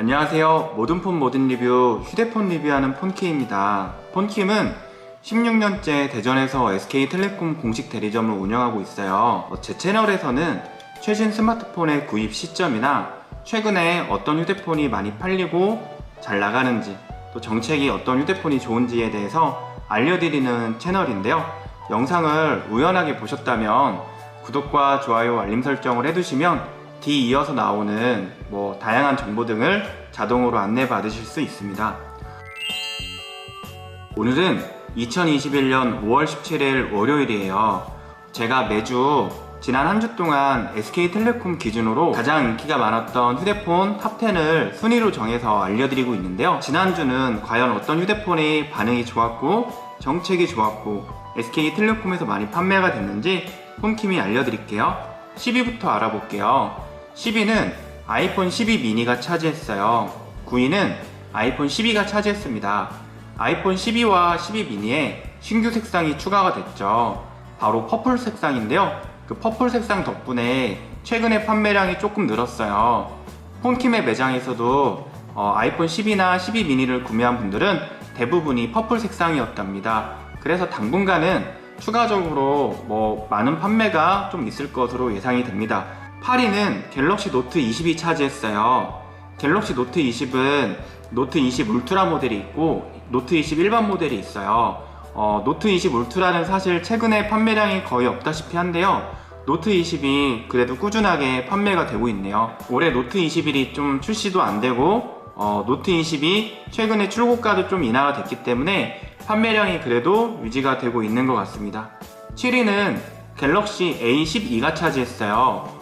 안녕하세요. 모든 폰 모든 리뷰 휴대폰 리뷰하는 폰키입니다. 폰키는 16년째 대전에서 SK텔레콤 공식 대리점을 운영하고 있어요. 제 채널에서는 최신 스마트폰의 구입 시점이나 최근에 어떤 휴대폰이 많이 팔리고 잘 나가는지, 또 정책이 어떤 휴대폰이 좋은지에 대해서 알려드리는 채널인데요. 영상을 우연하게 보셨다면 구독과 좋아요, 알림 설정을 해두시면 뒤 이어서 나오는 다양한 정보 등을 자동으로 안내 받으실 수 있습니다. 오늘은 2021년 5월 17일 월요일이에요. 제가 매주 지난 한 주 동안 SK텔레콤 기준으로 가장 인기가 많았던 휴대폰 탑10을 순위로 정해서 알려드리고 있는데요. 지난주는 과연 어떤 휴대폰이 반응이 좋았고 정책이 좋았고 SK텔레콤에서 많이 판매가 됐는지 폰킴이 알려드릴게요. 10위부터 알아볼게요. 10위는 아이폰 12 미니가 차지했어요. 9위는 아이폰 12가 차지했습니다. 아이폰 12와 12 미니에 신규 색상이 추가가 됐죠. 바로 퍼플 색상인데요. 그 퍼플 색상 덕분에 최근에 판매량이 조금 늘었어요. 폰킴의 매장에서도 아이폰 10이나 12 미니를 구매한 분들은 대부분이 퍼플 색상이었답니다. 그래서 당분간은 추가적으로 많은 판매가 좀 있을 것으로 예상이 됩니다. 8위는 갤럭시 노트 20이 차지했어요. 갤럭시 노트 20은 노트 20 울트라 모델이 있고 노트 20 일반 모델이 있어요. 노트 20 울트라는 사실 최근에 판매량이 거의 없다시피 한데요. 노트 20이 그래도 꾸준하게 판매가 되고 있네요. 올해 노트 21이 좀 출시도 안 되고 노트 20이 최근에 출고가도 좀 인하가 됐기 때문에 판매량이 그래도 유지가 되고 있는 것 같습니다. 7위는 갤럭시 A12가 차지했어요.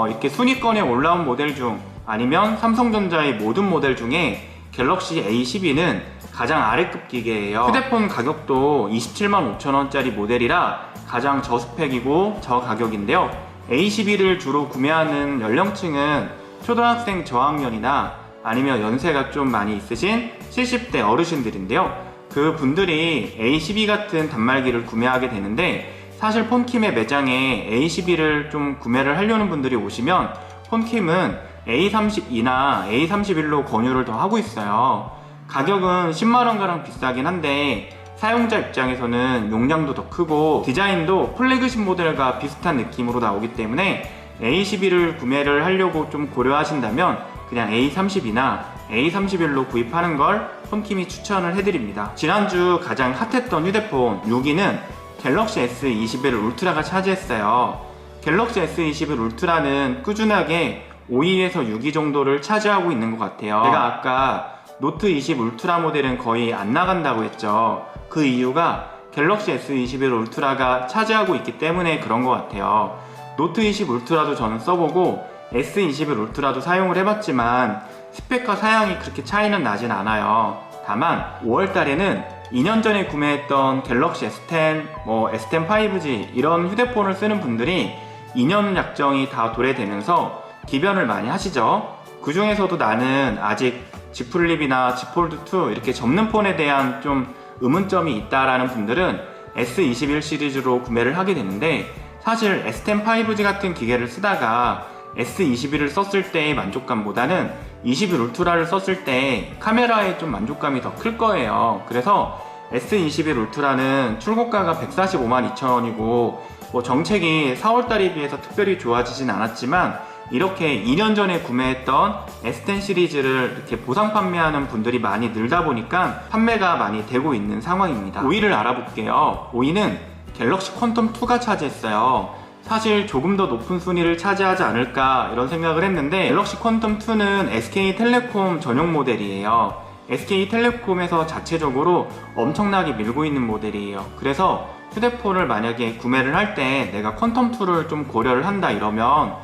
이렇게 순위권에 올라온 모델 중 아니면 삼성전자의 모든 모델 중에 갤럭시 A12는 가장 아래급 기계예요. 휴대폰 가격도 275,000원짜리 모델이라 가장 저스펙이고 저가격인데요. A12를 주로 구매하는 연령층은 초등학생 저학년이나 아니면 연세가 좀 많이 있으신 70대 어르신들인데요. 그 분들이 A12 같은 단말기를 구매하게 되는데, 사실 폰킴의 매장에 A12를 좀 구매를 하려는 분들이 오시면 폰킴은 A32나 A31로 권유를 더 하고 있어요. 가격은 10만원가량 비싸긴 한데 사용자 입장에서는 용량도 더 크고 디자인도 플래그십 모델과 비슷한 느낌으로 나오기 때문에 A12를 구매를 하려고 좀 고려하신다면 그냥 A32나 A31로 구입하는 걸 폰킴이 추천을 해드립니다. 지난주 가장 핫했던 휴대폰 6위는 갤럭시 S21 울트라가 차지했어요. 갤럭시 S21 울트라는 꾸준하게 5위에서 6위 정도를 차지하고 있는 것 같아요. 제가 아까 노트 20 울트라 모델은 거의 안 나간다고 했죠. 그 이유가 갤럭시 S21 울트라가 차지하고 있기 때문에 그런 것 같아요. 노트 20 울트라도 저는 써보고 S21 울트라도 사용을 해봤지만 스펙과 사양이 그렇게 차이는 나진 않아요. 다만 5월달에는 2년 전에 구매했던 갤럭시 S10, S10 5G 이런 휴대폰을 쓰는 분들이 2년 약정이 다 도래되면서 기변을 많이 하시죠. 그 중에서도 나는 아직 Z 플립이나 Z 폴드2 이렇게 접는 폰에 대한 좀 의문점이 있다라는 분들은 S21 시리즈로 구매를 하게 되는데, 사실 S10 5G 같은 기계를 쓰다가 S21을 썼을 때의 만족감보다는 21 울트라를 썼을 때 카메라에 좀 만족감이 더 클 거예요. 그래서 S21 울트라는 출고가가 1,452,000원이고 정책이 4월달에 비해서 특별히 좋아지진 않았지만 이렇게 2년 전에 구매했던 S10 시리즈를 이렇게 보상 판매하는 분들이 많이 늘다 보니까 판매가 많이 되고 있는 상황입니다. 5위를 알아볼게요. 5위는 갤럭시 퀀텀2가 차지했어요. 사실 조금 더 높은 순위를 차지하지 않을까 이런 생각을 했는데, 갤럭시 퀀텀2는 SK텔레콤 전용 모델이에요. SK텔레콤에서 자체적으로 엄청나게 밀고 있는 모델이에요. 그래서 휴대폰을 만약에 구매를 할 때 내가 퀀텀2를 좀 고려를 한다 이러면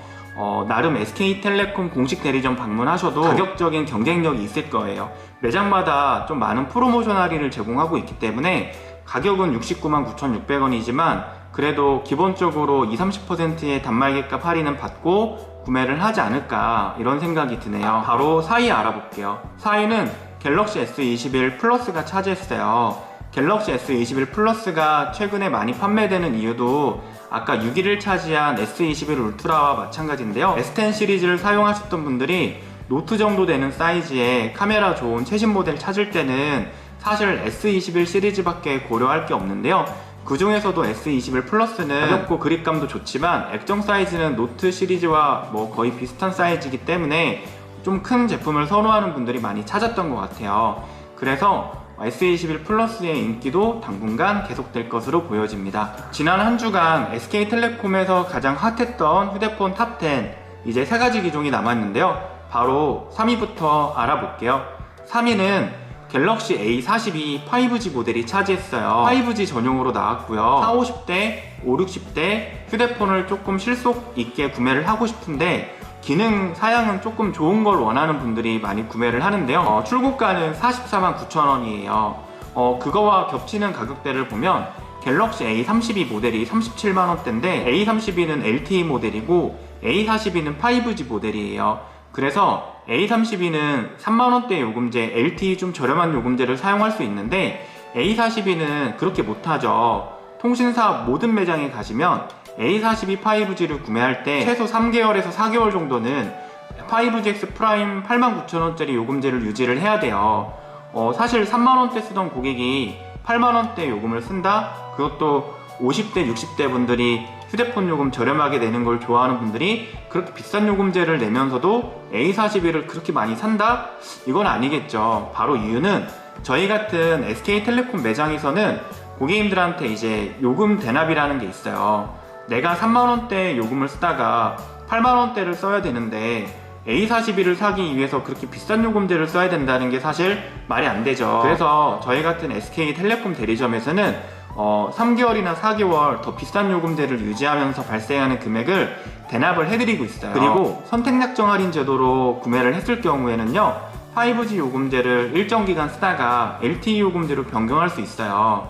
나름 SK텔레콤 공식 대리점 방문하셔도 가격적인 경쟁력이 있을 거예요. 매장마다 좀 많은 프로모션 할인을 제공하고 있기 때문에 가격은 699,600원이지만 그래도 기본적으로 20-30%의 단말기값 할인은 받고 구매를 하지 않을까 이런 생각이 드네요. 바로 4위 알아볼게요. 4위는 갤럭시 S21 플러스가 차지했어요. 갤럭시 S21 플러스가 최근에 많이 판매되는 이유도 아까 6위를 차지한 S21 울트라와 마찬가지인데요. S10 시리즈를 사용하셨던 분들이 노트 정도 되는 사이즈에 카메라 좋은 최신 모델 찾을 때는 사실 S21 시리즈밖에 고려할 게 없는데요. 그 중에서도 S21 플러스는 가볍고 그립감도 좋지만 액정 사이즈는 노트 시리즈와 거의 비슷한 사이즈이기 때문에 좀 큰 제품을 선호하는 분들이 많이 찾았던 것 같아요. 그래서 S21 플러스의 인기도 당분간 계속될 것으로 보여집니다. 지난 한 주간 SK텔레콤에서 가장 핫했던 휴대폰 탑10, 이제 3가지 기종이 남았는데요. 바로 3위부터 알아볼게요. 3위는 갤럭시 A42 5G 모델이 차지했어요. 5G 전용으로 나왔고요. 40, 50대, 50, 60대 휴대폰을 조금 실속 있게 구매를 하고 싶은데 기능 사양은 조금 좋은 걸 원하는 분들이 많이 구매를 하는데요. 출고가는 449,000원이에요. 그거와 겹치는 가격대를 보면 갤럭시 A32 모델이 37만원대인데 A32는 LTE 모델이고 A42는 5G 모델이에요. 그래서 A32는 3만원대 요금제, LTE 좀 저렴한 요금제를 사용할 수 있는데 A42는 그렇게 못하죠. 통신사 모든 매장에 가시면 A42 5G를 구매할 때 최소 3개월에서 4개월 정도는 5GX 프라임 89,000원짜리 요금제를 유지를 해야 돼요. 사실 3만원대 쓰던 고객이 8만원대 요금을 쓴다? 그것도 50대, 60대 분들이 휴대폰 요금 저렴하게 내는 걸 좋아하는 분들이 그렇게 비싼 요금제를 내면서도 A42를 그렇게 많이 산다? 이건 아니겠죠. 바로 이유는 저희 같은 SK텔레콤 매장에서는 고객님들한테 이제 요금 대납이라는 게 있어요. 내가 3만원대 요금을 쓰다가 8만원대를 써야 되는데 A42를 사기 위해서 그렇게 비싼 요금제를 써야 된다는 게 사실 말이 안 되죠. 그래서 저희 같은 SK텔레콤 대리점에서는 3개월이나 4개월 더 비싼 요금제를 유지하면서 발생하는 금액을 대납을 해드리고 있어요. 그리고 선택약정 할인 제도로 구매를 했을 경우에는요, 5G 요금제를 일정 기간 쓰다가 LTE 요금제로 변경할 수 있어요.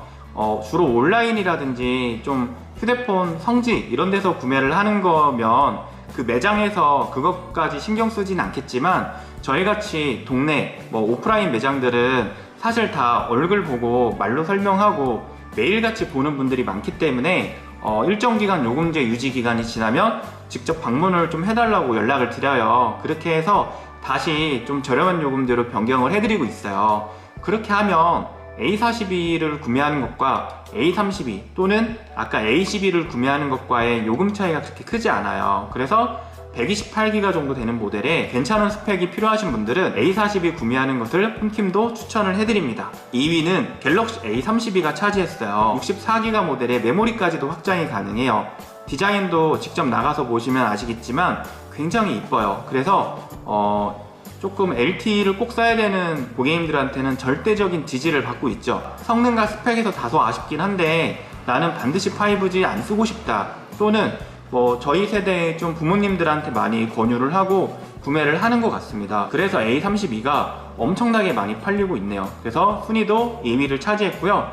주로 온라인이라든지 좀 휴대폰 성지 이런 데서 구매를 하는 거면 그 매장에서 그것까지 신경 쓰진 않겠지만 저희같이 동네 오프라인 매장들은 사실 다 얼굴 보고 말로 설명하고 매일같이 보는 분들이 많기 때문에 일정 기간 요금제 유지 기간이 지나면 직접 방문을 좀 해달라고 연락을 드려요. 그렇게 해서 다시 좀 저렴한 요금제로 변경을 해드리고 있어요. 그렇게 하면 A42를 구매하는 것과 A32 또는 아까 A12를 구매하는 것과의 요금 차이가 그렇게 크지 않아요. 그래서 128기가 정도 되는 모델에 괜찮은 스펙이 필요하신 분들은 A42 구매하는 것을 홈팀도 추천을 해드립니다. 2위는 갤럭시 A32가 차지했어요. 64기가 모델에 메모리까지도 확장이 가능해요. 디자인도 직접 나가서 보시면 아시겠지만 굉장히 이뻐요. 그래서 조금 LTE를 꼭 써야 되는 고객님들한테는 절대적인 지지를 받고 있죠. 성능과 스펙에서 다소 아쉽긴 한데 나는 반드시 5G 안 쓰고 싶다, 또는 저희 세대의 좀 부모님들한테 많이 권유를 하고 구매를 하는 것 같습니다. 그래서 A32가 엄청나게 많이 팔리고 있네요. 그래서 순위도 2위를 차지했고요.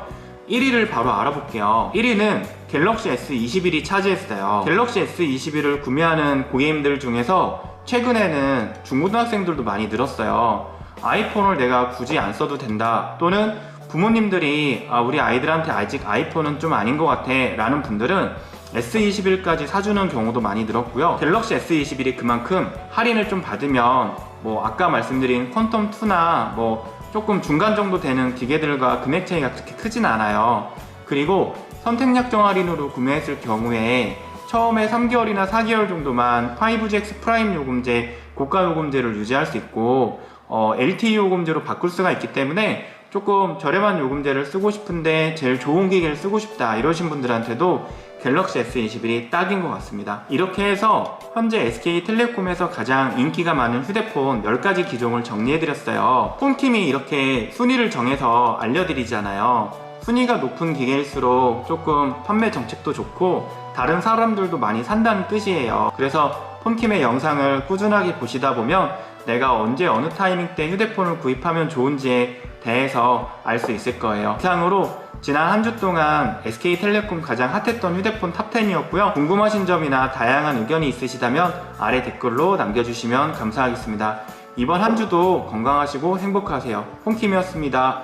1위를 바로 알아볼게요. 1위는 갤럭시 S21이 차지했어요. 갤럭시 S21을 구매하는 고객님들 중에서 최근에는 중고등학생들도 많이 늘었어요. 아이폰을 내가 굳이 안 써도 된다, 또는 부모님들이 우리 아이들한테 아직 아이폰은 좀 아닌 것 같아 라는 분들은 S21까지 사주는 경우도 많이 늘었고요. 갤럭시 S21이 그만큼 할인을 좀 받으면 아까 말씀드린 퀀텀2나 조금 중간 정도 되는 기계들과 금액 차이가 그렇게 크진 않아요. 그리고 선택약정 할인으로 구매했을 경우에 처음에 3개월이나 4개월 정도만 5GX 프라임 요금제, 고가 요금제를 유지할 수 있고 LTE 요금제로 바꿀 수가 있기 때문에 조금 저렴한 요금제를 쓰고 싶은데 제일 좋은 기계를 쓰고 싶다 이러신 분들한테도 갤럭시 S21이 딱인 것 같습니다. 이렇게 해서 현재 SK텔레콤에서 가장 인기가 많은 휴대폰 10가지 기종을 정리해드렸어요. 홈팀이 이렇게 순위를 정해서 알려드리잖아요. 순위가 높은 기계일수록 조금 판매 정책도 좋고 다른 사람들도 많이 산다는 뜻이에요. 그래서 홈팀의 영상을 꾸준하게 보시다 보면 내가 언제 어느 타이밍 때 휴대폰을 구입하면 좋은지에 대해서 알 수 있을 거예요. 이상으로 지난 한 주 동안 SK텔레콤 가장 핫했던 휴대폰 탑10이었고요. 궁금하신 점이나 다양한 의견이 있으시다면 아래 댓글로 남겨주시면 감사하겠습니다. 이번 한 주도 건강하시고 행복하세요. 홈팀이었습니다.